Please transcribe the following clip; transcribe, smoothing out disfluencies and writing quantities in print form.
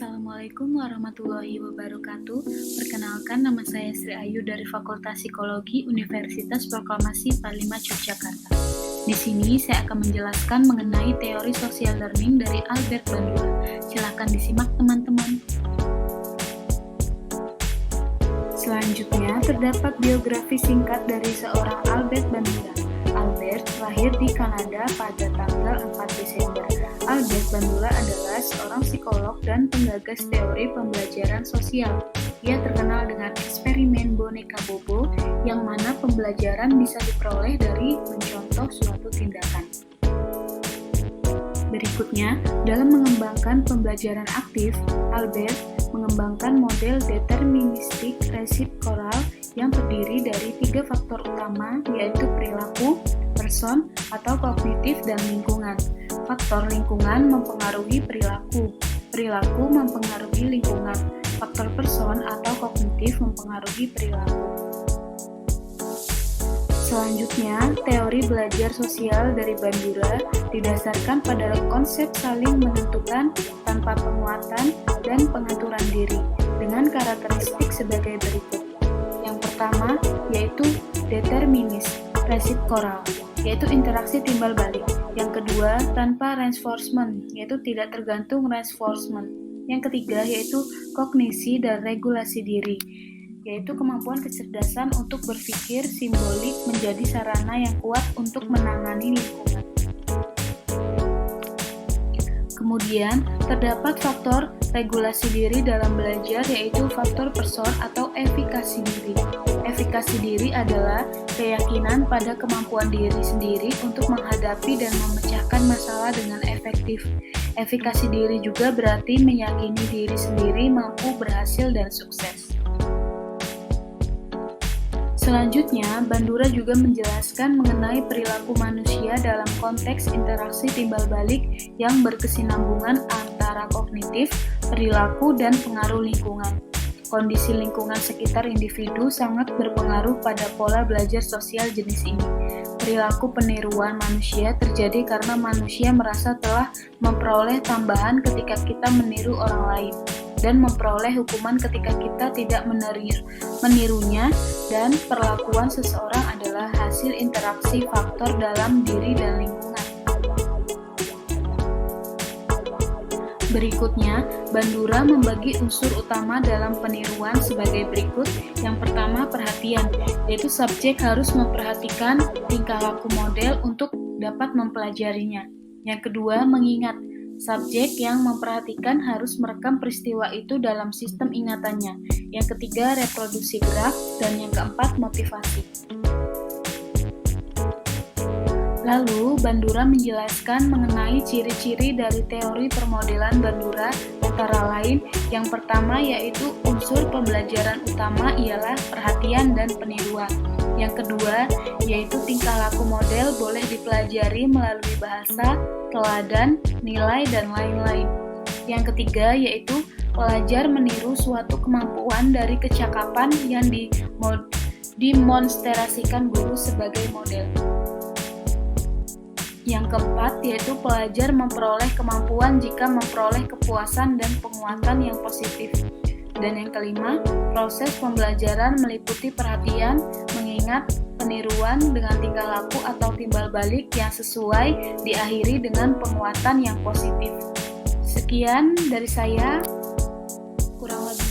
Assalamualaikum warahmatullahi wabarakatuh. Perkenalkan, nama saya Sri Ayu dari Fakultas Psikologi Universitas Proklamasi 45 Yogyakarta. Di sini saya akan menjelaskan mengenai teori social learning dari Albert Bandura. Silakan disimak teman-teman. Selanjutnya, terdapat biografi singkat dari seorang Albert Bandura. Albert lahir di Kanada pada tanggal 4 Desember. Albert Bandura adalah seorang psikolog dan penggagas teori pembelajaran sosial. Ia terkenal dengan eksperimen boneka Bobo, yang mana pembelajaran bisa diperoleh dari mencontoh suatu tindakan. Berikutnya, dalam mengembangkan pembelajaran aktif, Albert mengembangkan model deterministik resip-koral yang terdiri dari 3 faktor utama, yaitu perilaku, person, atau kognitif, dan lingkungan. Faktor lingkungan mempengaruhi perilaku, perilaku mempengaruhi lingkungan, faktor person atau kognitif mempengaruhi perilaku. Selanjutnya, teori belajar sosial dari Bandura didasarkan pada konsep saling menentukan tanpa penguatan dan pengaturan diri dengan karakteristik sebagai berikut. Yang pertama, yaitu determinis, resip-koral, yaitu interaksi timbal balik. Yang kedua, tanpa reinforcement, yaitu tidak tergantung reinforcement. Yang ketiga, yaitu kognisi dan regulasi diri, yaitu kemampuan kecerdasan untuk berpikir simbolik menjadi sarana yang kuat untuk menangani lingkungan. Kemudian, terdapat faktor regulasi diri dalam belajar, yaitu faktor person atau efikasi diri. Efikasi diri adalah keyakinan pada kemampuan diri sendiri untuk menghadapi dan memecahkan masalah dengan efektif. Efikasi diri juga berarti meyakini diri sendiri mampu berhasil dan sukses. Selanjutnya, Bandura juga menjelaskan mengenai perilaku manusia dalam konteks interaksi timbal balik yang berkesinambungan antara kognitif, perilaku, dan pengaruh lingkungan. Kondisi lingkungan sekitar individu sangat berpengaruh pada pola belajar sosial jenis ini. Perilaku peniruan manusia terjadi karena manusia merasa telah memperoleh tambahan ketika kita meniru orang lain, dan memperoleh hukuman ketika kita tidak menirunya, dan perlakuan seseorang adalah hasil interaksi faktor dalam diri dan lingkungan. Berikutnya, Bandura membagi unsur utama dalam peniruan sebagai berikut. Yang pertama, perhatian, yaitu subjek harus memperhatikan tingkah laku model untuk dapat mempelajarinya. Yang kedua, mengingat, subjek yang memperhatikan harus merekam peristiwa itu dalam sistem ingatannya. Yang ketiga, reproduksi gerak, dan yang keempat, motivasi. Lalu, Bandura menjelaskan mengenai ciri-ciri dari teori permodelan Bandura, antara lain yang pertama yaitu unsur pembelajaran utama ialah perhatian dan peniruan. Yang kedua yaitu tingkah laku model boleh dipelajari melalui bahasa, teladan, nilai, dan lain-lain. Yang ketiga yaitu pelajar meniru suatu kemampuan dari kecakapan yang dimonstrasikan guru sebagai model. Yang keempat yaitu pelajar memperoleh kemampuan jika memperoleh kepuasan dan penguatan yang positif. Dan yang kelima, proses pembelajaran meliputi perhatian, mengingat, peniruan dengan tingkah laku atau timbal balik yang sesuai, diakhiri dengan penguatan yang positif. Sekian dari saya, kurang lebih